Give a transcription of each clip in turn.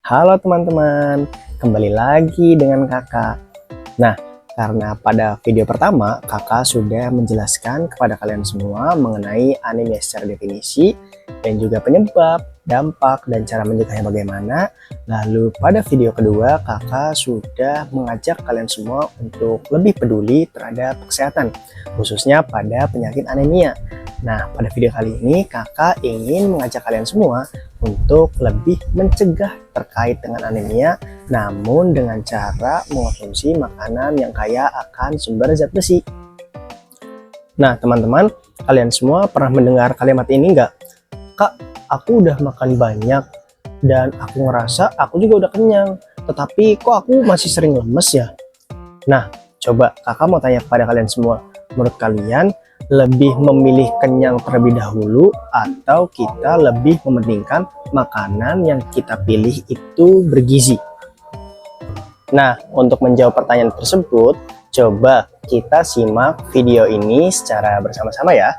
Halo teman-teman, kembali lagi dengan kakak. Nah, karena pada video pertama kakak sudah menjelaskan kepada kalian semua mengenai anemia secara definisi dan juga penyebab, dampak, dan cara mencegahnya bagaimana. Lalu pada video kedua kakak sudah mengajak kalian semua untuk lebih peduli terhadap kesehatan, khususnya pada penyakit anemia. Nah, pada video kali ini kakak ingin mengajak kalian semua untuk lebih mencegah terkait dengan anemia, namun dengan cara mengonsumsi makanan yang kaya akan sumber zat besi. Nah, teman-teman, kalian semua pernah mendengar kalimat ini nggak? Kak, aku udah makan banyak dan aku ngerasa aku juga udah kenyang, tetapi kok aku masih sering lemes ya? Nah, coba kakak mau tanya kepada kalian semua, menurut kalian lebih memilih kenyang terlebih dahulu atau kita lebih mementingkan makanan yang kita pilih itu bergizi? Nah, untuk menjawab pertanyaan tersebut, coba kita simak video ini secara bersama-sama ya.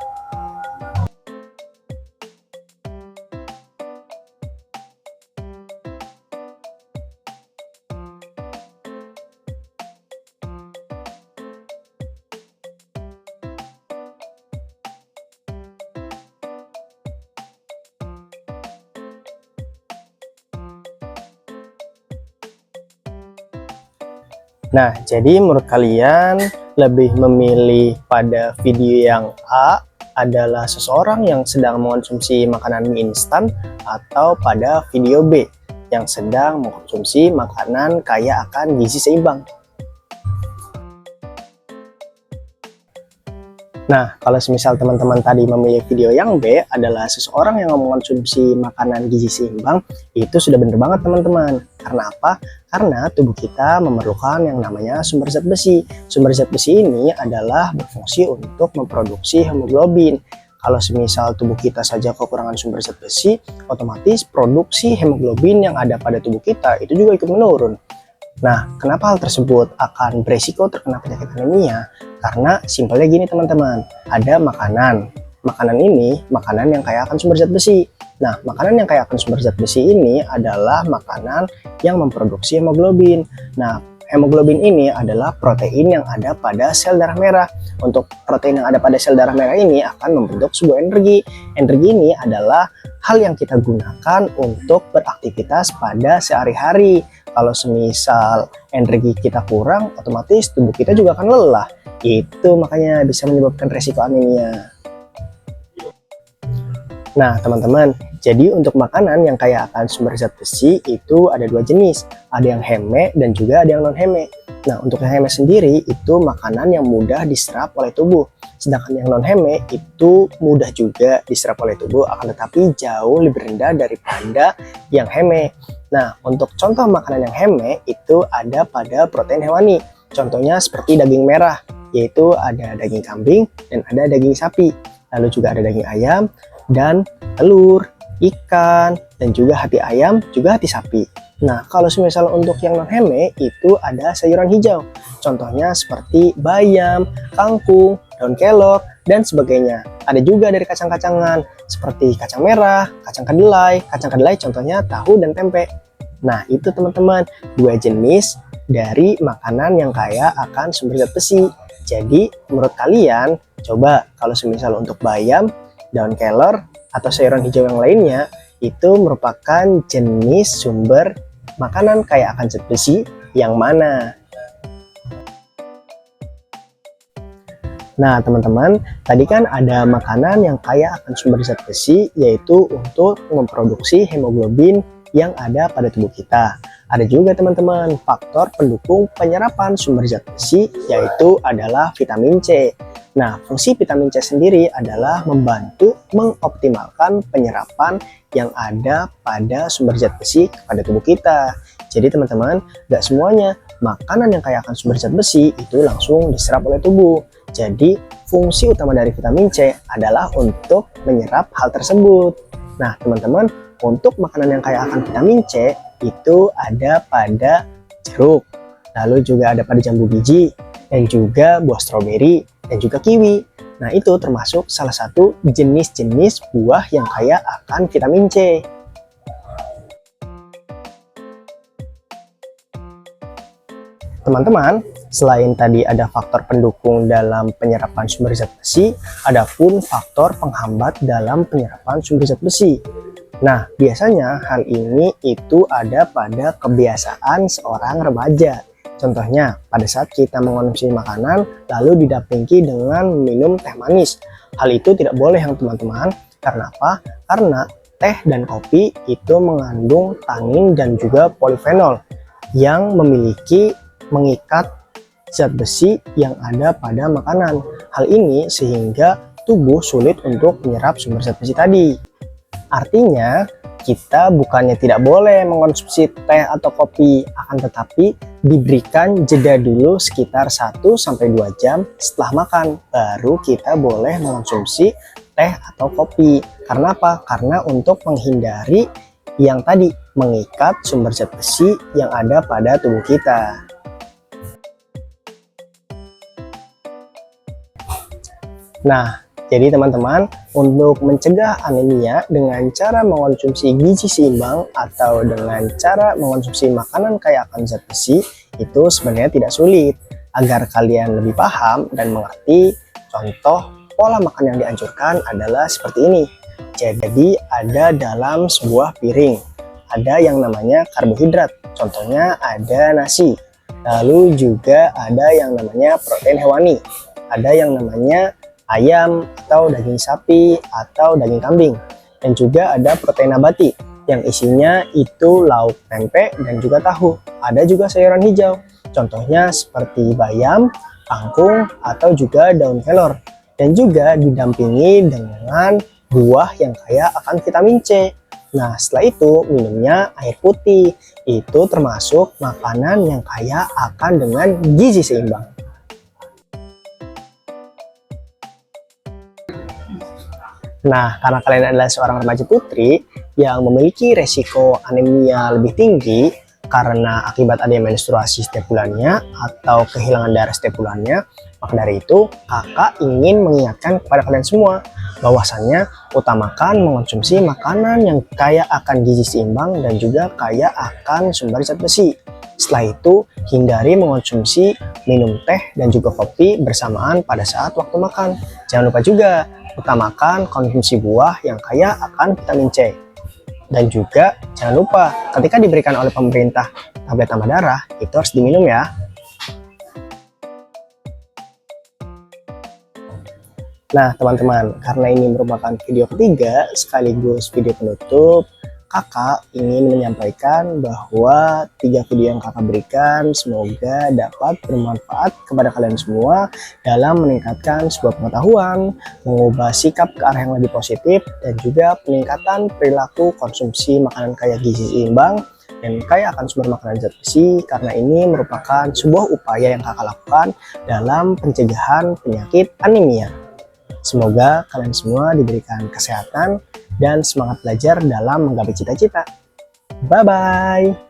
Nah, jadi menurut kalian lebih memilih pada video yang A adalah seseorang yang sedang mengonsumsi makanan mie instan atau pada video B yang sedang mengonsumsi makanan kaya akan gizi seimbang? Nah, kalau semisal teman-teman tadi memilih video yang B adalah seseorang yang mengonsumsi makanan gizi seimbang, itu sudah benar banget teman-teman. Karena apa? Karena tubuh kita memerlukan yang namanya sumber zat besi. Sumber zat besi ini adalah berfungsi untuk memproduksi hemoglobin. Kalau semisal tubuh kita saja kekurangan sumber zat besi, otomatis produksi hemoglobin yang ada pada tubuh kita itu juga ikut menurun. Nah, kenapa hal tersebut akan beresiko terkena penyakit anemia? Karena simpelnya gini teman-teman, ada makanan. Makanan ini makanan yang kaya akan sumber zat besi. Nah, makanan yang kaya akan sumber zat besi ini adalah makanan yang memproduksi hemoglobin. Nah, hemoglobin ini adalah protein yang ada pada sel darah merah. Untuk protein yang ada pada sel darah merah ini akan membentuk sebuah energi. Energi ini adalah hal yang kita gunakan untuk beraktivitas pada sehari-hari. Kalau semisal energi kita kurang, otomatis tubuh kita juga akan lelah. Itu makanya bisa menyebabkan resiko anemia. Nah, teman-teman, jadi untuk makanan yang kaya akan sumber zat besi itu ada dua jenis. Ada yang heme dan juga ada yang non-heme. Nah, untuk yang heme sendiri itu makanan yang mudah diserap oleh tubuh. Sedangkan yang non-heme itu mudah juga diserap oleh tubuh, akan tetapi jauh lebih rendah daripada yang heme. Nah, untuk contoh makanan yang heme itu ada pada protein hewani. Contohnya seperti daging merah, yaitu ada daging kambing dan ada daging sapi. Lalu juga ada daging ayam dan telur, ikan, dan juga hati ayam, juga hati sapi. Nah, kalau semisal untuk yang non-heme itu ada sayuran hijau. Contohnya seperti bayam, kangkung, daun kelor, dan sebagainya. Ada juga dari kacang-kacangan seperti kacang merah, kacang kedelai contohnya tahu dan tempe. Nah, itu teman-teman, dua jenis dari makanan yang kaya akan sumber zat besi. Jadi, menurut kalian, coba kalau semisal untuk bayam, daun kelor, atau sayuran hijau yang lainnya, itu merupakan jenis sumber makanan kaya akan zat besi yang mana? Nah, teman-teman, tadi kan ada makanan yang kaya akan sumber zat besi, yaitu untuk memproduksi hemoglobin yang ada pada tubuh kita. Ada juga teman-teman faktor pendukung penyerapan sumber zat besi, yaitu adalah vitamin C. Nah, fungsi vitamin C sendiri adalah membantu mengoptimalkan penyerapan yang ada pada sumber zat besi kepada tubuh kita. Jadi teman-teman, gak semuanya makanan yang kaya akan sumber zat besi itu langsung diserap oleh tubuh. Jadi, fungsi utama dari vitamin C adalah untuk menyerap hal tersebut. Nah, teman-teman, untuk makanan yang kaya akan vitamin C itu ada pada jeruk, lalu juga ada pada jambu biji, dan juga buah stroberi, dan juga kiwi. Nah, itu termasuk salah satu jenis-jenis buah yang kaya akan vitamin C. teman-teman, selain tadi ada faktor pendukung dalam penyerapan sumber zat besi, ada pun faktor penghambat dalam penyerapan sumber zat besi. Nah, biasanya hal ini itu ada pada kebiasaan seorang remaja. Contohnya, pada saat kita mengonsumsi makanan, lalu didampingi dengan minum teh manis. Hal itu tidak boleh yang teman-teman. Karena apa? Karena teh dan kopi itu mengandung tanin dan juga polifenol yang memiliki mengikat zat besi yang ada pada makanan. Hal ini sehingga tubuh sulit untuk menyerap sumber zat besi tadi. Artinya, kita bukannya tidak boleh mengonsumsi teh atau kopi, akan tetapi diberikan jeda dulu sekitar 1-2 jam setelah makan, baru kita boleh mengonsumsi teh atau kopi. Karena apa? Karena untuk menghindari yang tadi mengikat sumber zat besi yang ada pada tubuh kita. Nah, jadi teman-teman, untuk mencegah anemia dengan cara mengonsumsi gizi seimbang atau dengan cara mengonsumsi makanan kaya akan zat besi itu sebenarnya tidak sulit. Agar kalian lebih paham dan mengerti, contoh pola makan yang dianjurkan adalah seperti ini. Jadi ada dalam sebuah piring, ada yang namanya karbohidrat, contohnya ada nasi. Lalu juga ada yang namanya protein hewani, ada yang namanya ayam atau daging sapi atau daging kambing, dan juga ada protein nabati yang isinya itu lauk pempek dan juga tahu. Ada juga sayuran hijau, contohnya seperti bayam, kangkung atau juga daun kelor, dan juga didampingi dengan buah yang kaya akan vitamin C. Nah, setelah itu minumnya air putih, itu termasuk makanan yang kaya akan dengan gizi seimbang. Nah, karena kalian adalah seorang remaja putri yang memiliki resiko anemia lebih tinggi karena akibat adanya menstruasi setiap bulannya atau kehilangan darah setiap bulannya, maka dari itu kakak ingin mengingatkan kepada kalian semua bahwasannya utamakan mengonsumsi makanan yang kaya akan gizi seimbang dan juga kaya akan sumber zat besi. Setelah itu, hindari mengonsumsi minum teh dan juga kopi bersamaan pada saat waktu makan. Jangan lupa juga utamakan konsumsi buah yang kaya akan vitamin C. Dan juga jangan lupa ketika diberikan oleh pemerintah tablet tambah darah, itu harus diminum ya. Nah teman-teman, karena ini merupakan video ketiga sekaligus video penutup, kakak ingin menyampaikan bahwa 3 video yang kakak berikan semoga dapat bermanfaat kepada kalian semua dalam meningkatkan sebuah pengetahuan, mengubah sikap ke arah yang lebih positif, dan juga peningkatan perilaku konsumsi makanan kaya gizi seimbang dan kaya akan sumber makanan zat besi, karena ini merupakan sebuah upaya yang kakak lakukan dalam pencegahan penyakit anemia. Semoga kalian semua diberikan kesehatan dan semangat belajar dalam menggapai cita-cita. Bye-bye.